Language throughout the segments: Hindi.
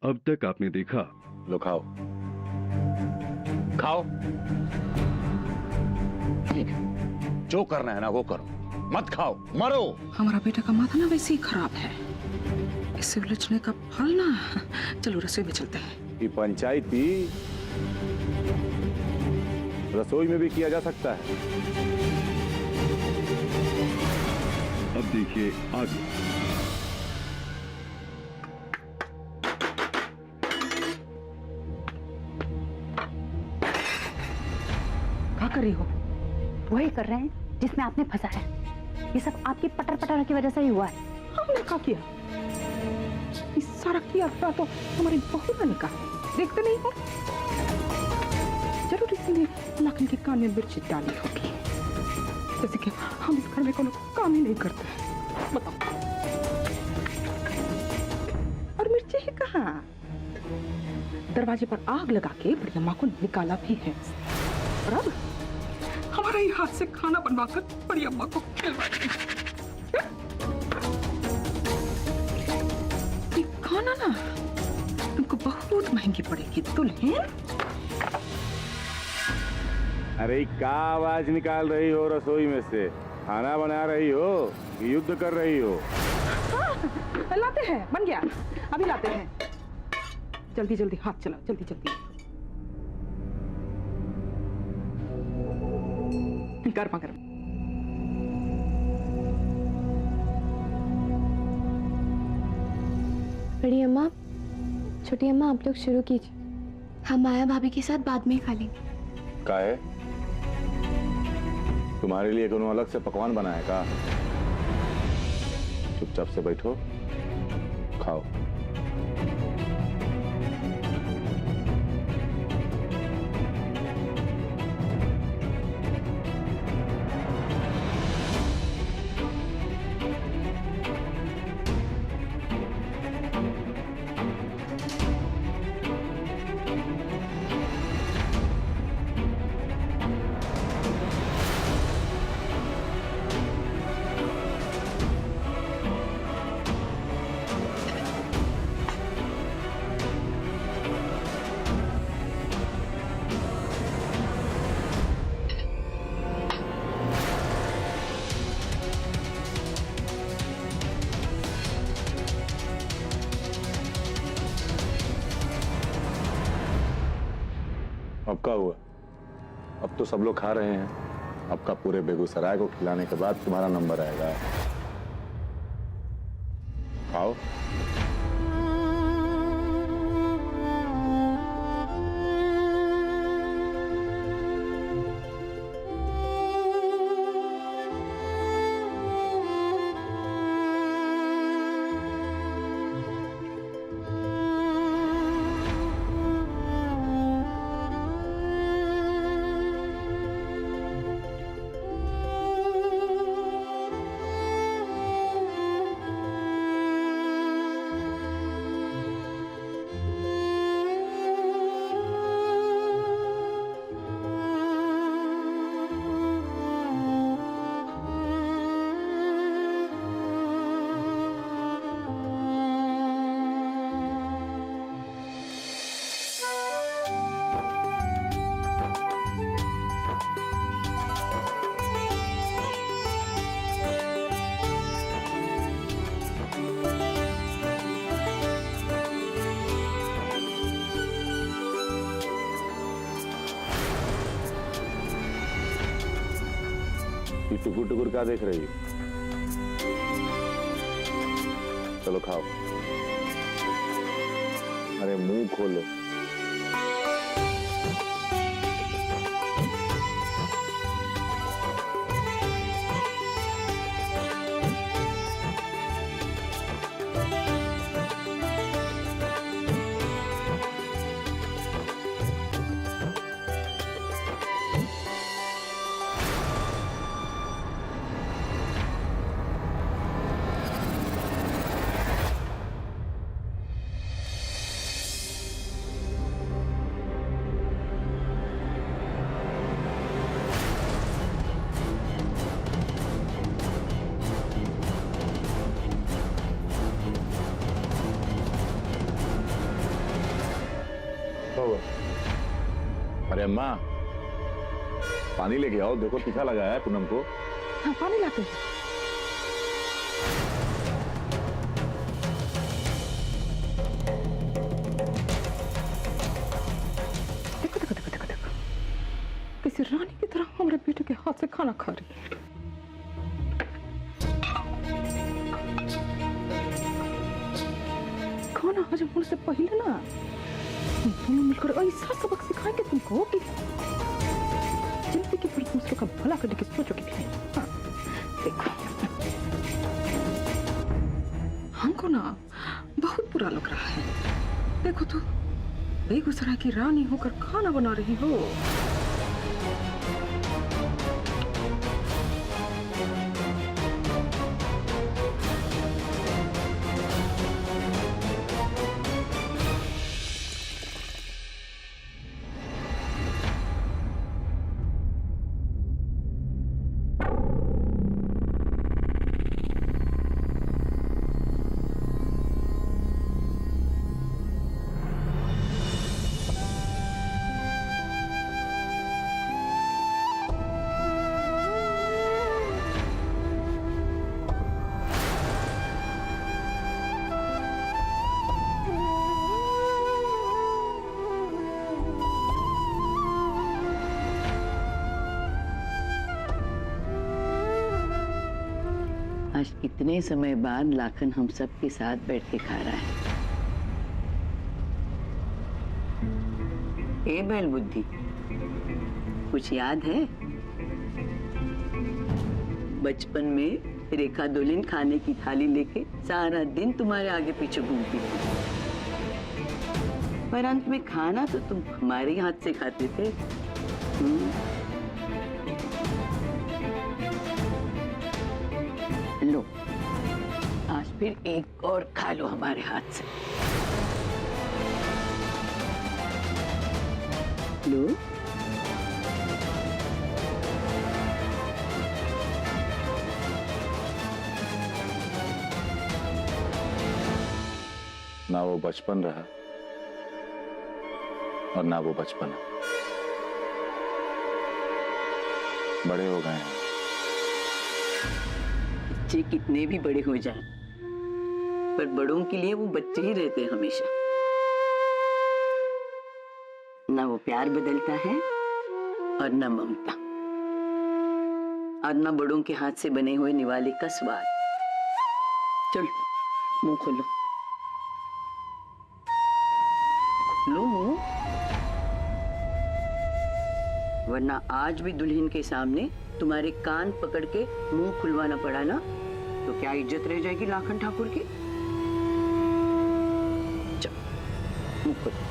अब तक आपने देखा। लो खाओ, खाओ। जो करना है ना वो करो, मत खाओ, मरो। हमारा बेटा का माथा ना वैसे ही खराब है, इससे उलझने का फल ना। चलो रसोई में चलते हैं। ये पंचायत भी रसोई में भी किया जा सकता है। अब देखिए आगे। क्या कर रही हो? वही कर रहे हैं जिसमें आपने फंसा है। ये सब आपकी पटर पटर की वजह से ही हुआ है। हमने क्या किया? इस सारा किया था तो हमारी बहू ने कहा, देखते नहीं हो? जरूर इसी ने लखन के कान में मिर्ची डाली होगी, जैसे कि हम इस घर में कोनो काम ही नहीं करते। बताओ। और मिर्ची है कहाँ? दरवाजे पर आग लगा के बड़ी अम्मा को निकाला भी है। और अब हमारे ही हाथ से खाना बनवाकर बड़ी अम्मा को खिलवाएंगे। ये खाना ना तुमको बहुत महंगी पड़ेगी दुल्हन। अरे क्या आवाज निकाल रही हो रसोई में से? खाना बना रही हो, युद्ध कर रही हो? हाँ, लाते हैं, बन गया, अभी लाते हैं। जल्दी जल्दी हाथ चलाओ, जल्दी जल्दी। गर्मा गर्म। बड़ी अम्मा, छोटी अम्मा, आप लोग शुरू कीजिए। हम माया भाभी के साथ बाद में ही खा लेंगे। का है? तुम्हारे लिए कोनो अलग से पकवान बना है का? चुपचाप से बैठो, खाओ। अब क्या हुआ? अब तो सब लोग खा रहे हैं। अब का पूरे बेगूसराय को खिलाने के बाद तुम्हारा नंबर आएगा। खाओ। टुकुर टुकुर क्या देख रही? चलो खाओ। अरे मुंह खोलो। अरे अम्मा, पानी लेके आओ, देखो तीखा लगा है पूनम को। हाँ पानी लाते हैं। देखो देखो देखो देखो देखो, किसी रानी की तरह हमारे बेटे के हाथ से खाना खा रही है। खाना हजम होने से पहले ना हम दोनों मिलकर ऐसा सबक सिखाएंगे तुमको कि जिंदगी पर दूसरों का भला करने की सोचोगे भी नहीं। हाँ, देखो हमको ना बहुत बुरा लग रहा है। देखो तो बेगूसराय की रानी होकर खाना बना रही हो। आज कितने समय बाद लाखन हम सब के साथ बैठ के खा रहा है। ए बैल बुद्धि, कुछ याद है? बचपन में रेखा दुल्हन खाने की थाली लेके सारा दिन तुम्हारे आगे पीछे घूमती थी, पर अंत में खाना तो तुम हमारे हाथ से खाते थे। लो, आज फिर एक और खा लो हमारे हाथ से। लो। ना वो बचपन रहा और ना वो बचपन, बड़े हो गए हैं। बच्चे कितने भी बड़े हो जाएं, पर बड़ों के लिए वो बच्चे ही रहते हैं हमेशा। ना वो प्यार बदलता है और ना ममता, और ना बड़ों के हाथ से बने हुए निवाले का स्वाद। चल मुंह खोलो, खोलो मुंह, वरना आज भी दुल्हन के सामने तुम्हारे कान पकड़ के मुंह खुलवाना पड़ा ना, तो क्या इज्जत रह जाएगी लाखन ठाकुर की। चल मुंह खोलो।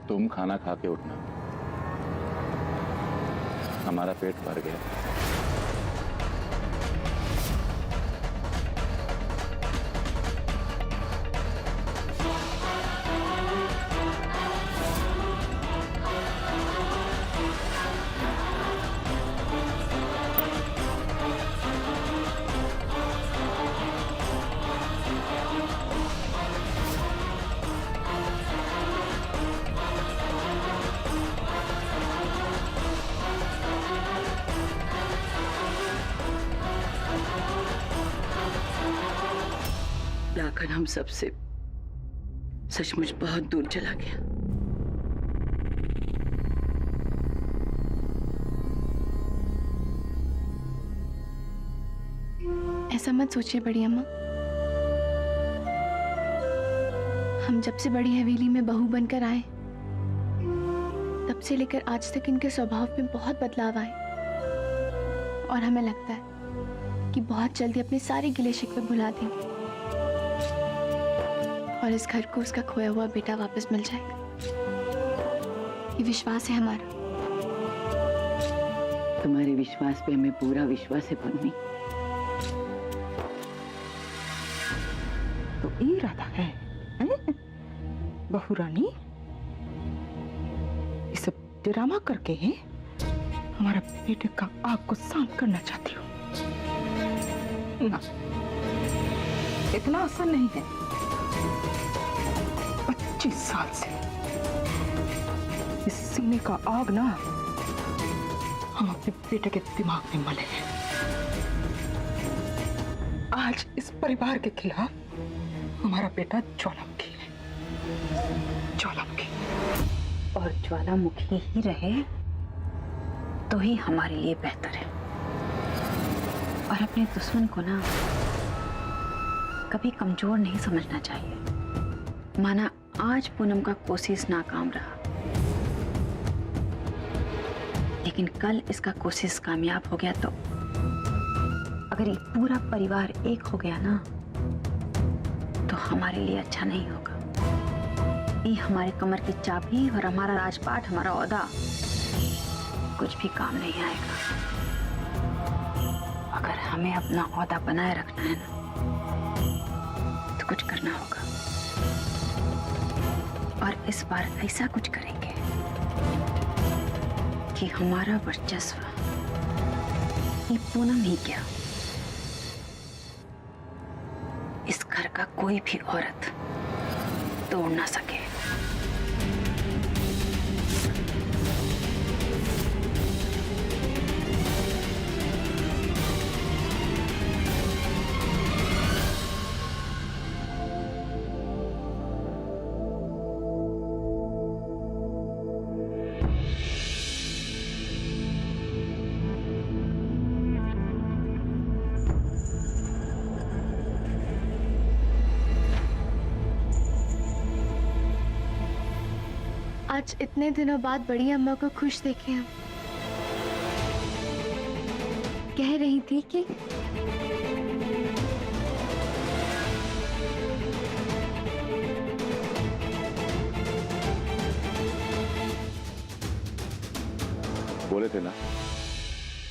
तुम खाना खा के उठना, हमारा पेट भर गया। लाखन हम सबसे सचमुच बहुत दूर चला गया। ऐसा मत सोचिए बड़ी अम्मा, हम जब से बड़ी हवेली में बहू बनकर आए, तब से लेकर आज तक इनके स्वभाव में बहुत बदलाव आए, और हमें लगता है कि बहुत जल्दी अपने सारे गिले शिकवे भुला देंगे। और इस घर को उसका खोया हुआ बेटा वापस मिल जाएगा। ये विश्वास है हमारा। तुम्हारे विश्वास पे हमें पूरा विश्वास है पन्नी। तो ये इरादा है, हैं? बहू रानी, ये सब ड्रामा करके हमारा बेटे का आग को शांत करना चाहती हो ना? इतना आसान नहीं है। 25 साल से इस सीने का आग ना हम अपने बेटे के दिमाग में मले हैं। आज इस परिवार के खिलाफ हमारा बेटा ज्वालामुखी है, ज्वालामुखी। और ज्वालामुखी ही रहे तो ही हमारे लिए बेहतर है। और अपने दुश्मन को ना कभी कमजोर नहीं समझना चाहिए। माना आज पूनम का कोशिश नाकाम रहा, लेकिन कल इसका कोशिश कामयाब हो गया तो अगर ये पूरा परिवार एक हो गया ना तो हमारे लिए अच्छा नहीं होगा। ये हमारे कमर की चाबी और हमारा राजपाट, हमारा ओहदा कुछ भी काम नहीं आएगा। अगर हमें अपना ओहदा बनाए रखना है ना तो कुछ करना होगा। और इस बार ऐसा कुछ करेंगे कि हमारा वर्चस्व ये पूनम ही क्या, इस घर का कोई भी औरत तोड़ ना सके। आज इतने दिनों बाद बड़ी अम्मा को खुश देखे हम। कह रही थी कि बोले थे ना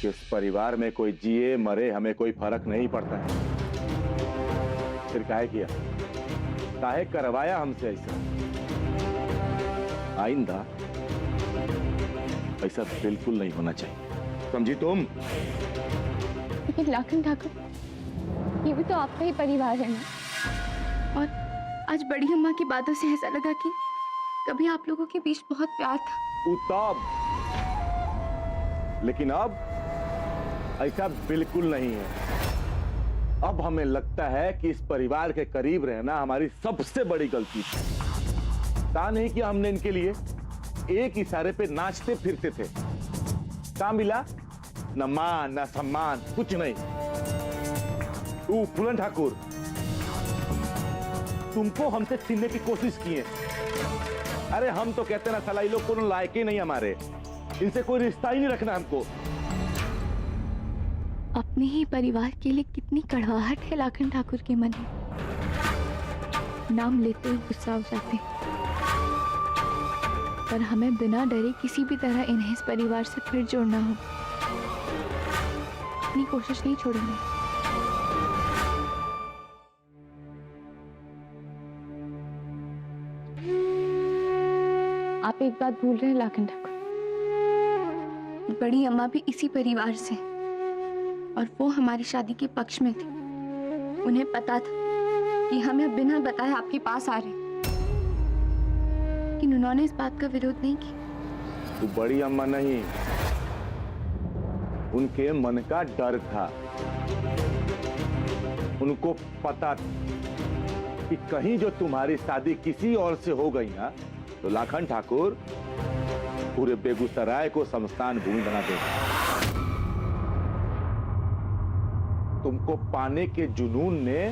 कि इस परिवार में कोई जिए मरे हमें कोई फर्क नहीं पड़ता है। फिर काहे किया, काहे करवाया हमसे ऐसा? आइंदा ऐसा बिल्कुल नहीं होना चाहिए, समझी तुम? लेकिन लाखन ठाकुर, ये भी तो आपका ही परिवार है ना। और आज बड़ी अम्मा की बातों से ऐसा लगा कि कभी आप लोगों के बीच बहुत प्यार था। तब, लेकिन अब ऐसा बिल्कुल नहीं है। अब हमें लगता है कि इस परिवार के करीब रहना हमारी सबसे बड़ी गलती थी। कहा नहीं कि हमने इनके लिए एक इशारे पे नाचते फिरते थे। कहाँ मिला? न मान न सम्मान, कुछ नहीं। तू फूलन ठाकुर, तुमको हमसे छीनने की कोशिश की है। अरे हम तो कहते ना साला ये लोग कोनो लायक ही नहीं हमारे, इनसे कोई रिश्ता ही नहीं रखना हमको। अपने ही परिवार के लिए कितनी कड़वाहट है लाखन ठाकुर के मन में। नाम लेते ही गुस्सा हो जाते, पर हमें बिना डरे किसी भी तरह इन्हें इस परिवार से फिर जोड़ना हो। अपनी कोशिश नहीं छोड़ेंगे। आप एक बात भूल रहे हैं लाखन ठाकुर, बड़ी अम्मा भी इसी परिवार से और वो हमारी शादी के पक्ष में थी। उन्हें पता था कि हमें बिना बताए आपके पास आ रहे, लेकिन उन्होंने इस बात का विरोध नहीं किया। तू बड़ी अम्मा नहीं, उनके मन का डर था। उनको पता था कि कहीं जो तुम्हारी शादी किसी और से हो गई ना तो लाखन ठाकुर पूरे बेगूसराय को शमशान भूमि बना देगा। तुमको पाने के जुनून ने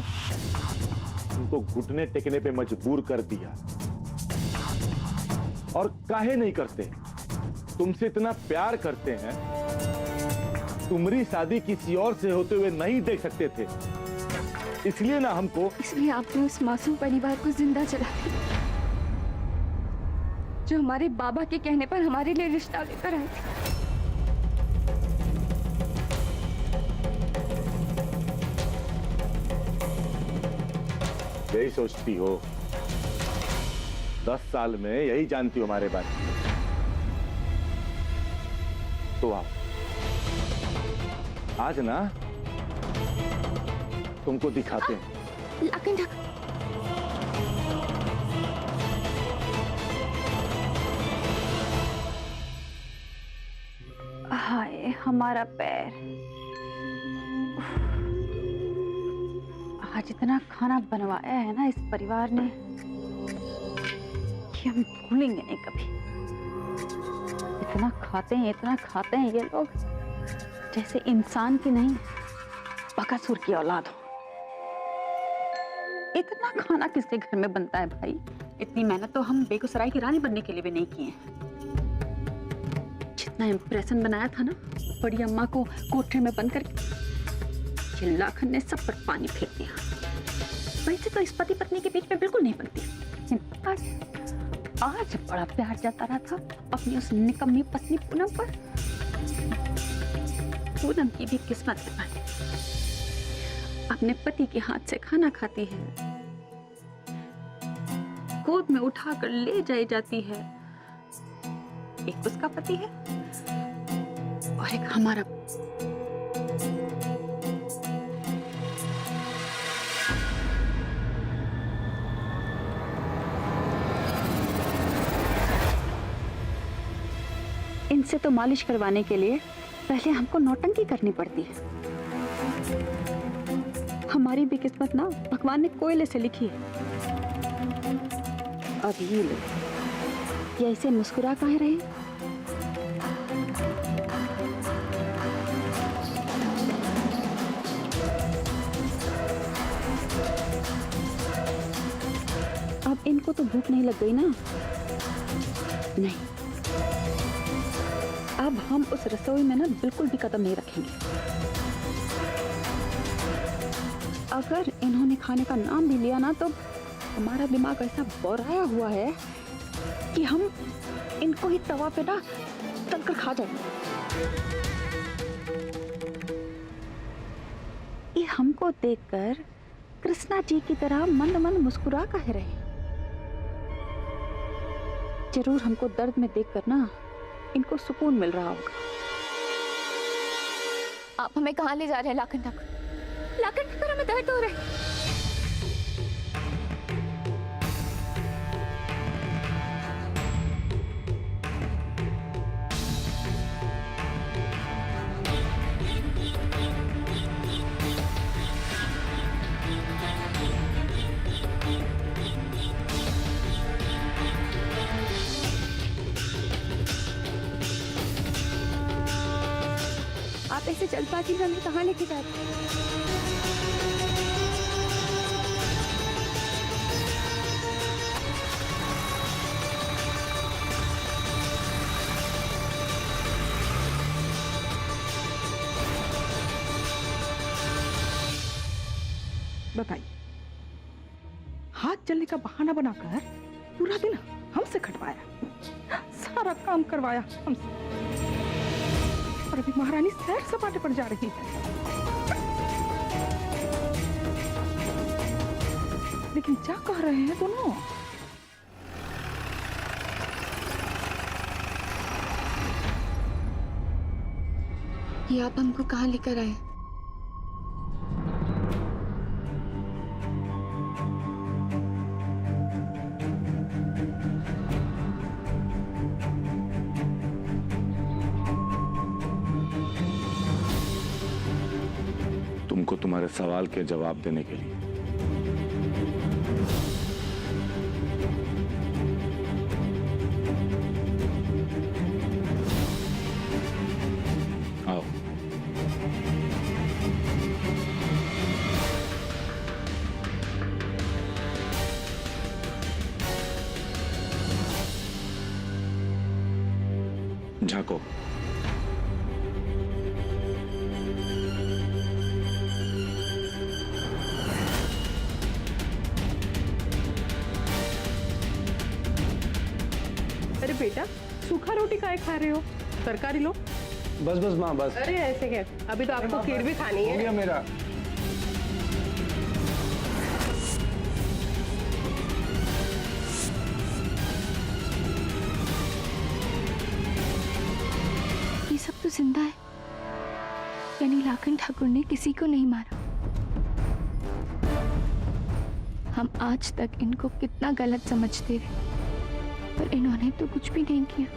उनको घुटने टेकने पे मजबूर कर दिया। और काहे नहीं करते? तुमसे इतना प्यार करते हैं, तुम्हारी शादी किसी और से होते हुए नहीं देख सकते थे। इसलिए ना हमको इसलिए आपने उस मासूम परिवार को जिंदा जला दिया जो हमारे बाबा के कहने पर हमारे लिए रिश्ता लेकर आए थे। यही सोचती हो, 10 साल में यही जानती हो हमारे बारे में। तो आप आज ना तुमको दिखाते हैं। लाखन ठाकुर, हाय हमारा पैर। आज इतना खाना बनवाया है ना इस परिवार ने कि हम भूलेंगे नहीं कभी। इतना खाते हैं ये लोग जैसे इंसान की नहीं बकासुर की औलाद हो। इतना खाना किसके घर में बनता है भाई? इतनी मेहनत तो हम बेगूसराय की रानी बनने के लिए भी नहीं की है। जितना इम्प्रेशन बनाया था ना बड़ी अम्मा को कोठरी में बंद करके, ये लाखन ने सब पर पानी फेर दिया। वैसे तो इस पति पत्नी के बीच में बिल्कुल नहीं बनती। आज बड़ा प्यार जाता रहा था अपनी उस निकम्मी पत्नी पूनम पर। पूनम की भी किस्मत है भाई, अपने पति के हाथ से खाना खाती है, गोद में उठाकर ले जाई जाती है। एक उसका पति है और एक हमारा। इनसे तो मालिश करवाने के लिए पहले हमको नौटंकी करनी पड़ती है। हमारी भी किस्मत ना भगवान ने कोयले से लिखी है। अब ये लोग ये ऐसे मुस्कुरा काहे रहे? अब इनको तो भूख नहीं लग गई ना? नहीं, अब हम उस रसोई में ना बिल्कुल भी कदम नहीं रखेंगे। अगर इन्होंने खाने का नाम भी लिया ना तो हमारा दिमाग ऐसा बौराया हुआ है कि हम इनको ही तवा पे ना तलकर खा जाएंगे। ये हमको देखकर कृष्णा जी की तरह मंद मंद मुस्कुरा काहे रहे? जरूर हमको दर्द में देखकर ना इनको सुकून मिल रहा होगा। आप हमें कहाँ ले जा रहे हैं लाखन ठाकुर? लाखन ठाकुर, हमें दर्द हो रहा है। आप ऐसे जल्दबाजी में हमें कहाँ लेके जा रहे हैं? बताइए, हाथ जलने का बहाना बनाकर पूरा दिन हमसे खटवाया, सारा काम करवाया हमसे, और अभी महारानी सैर सपाटे पर जा रही है। लेकिन क्या कह रहे हैं दोनों? ये आप हमको कहाँ लेकर आए? तुमको तुम्हारे सवाल के जवाब देने के लिए। आओ। झांको। रोटी काहे खा रहे हो? तरकारी लो। बस बस माँ बस। अरे ऐसे क्या, अभी तो आपको खीर भी खानी हो है। गया मेरा। ये सब तो जिंदा है, यानी लाखन ठाकुर ने किसी को नहीं मारा। हम आज तक इनको कितना गलत समझते रहे, पर इन्होंने तो कुछ भी नहीं किया।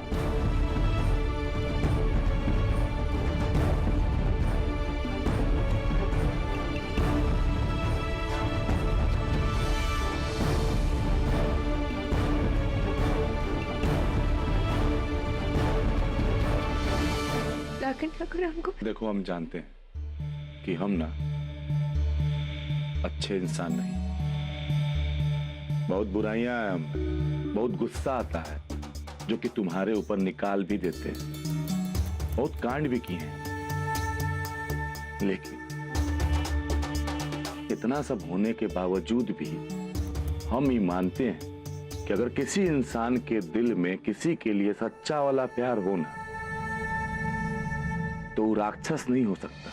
लाखन ठाकुर हमको देखो, हम जानते हैं कि हम ना अच्छे इंसान नहीं, बहुत बुराइयां हैं हम, बहुत गुस्सा आता है जो कि तुम्हारे ऊपर निकाल भी देते हैं, बहुत कांड भी किए हैं। लेकिन इतना सब होने के बावजूद भी हम ये मानते हैं कि अगर किसी इंसान के दिल में किसी के लिए सच्चा वाला प्यार हो ना, तो वो राक्षस नहीं हो सकता।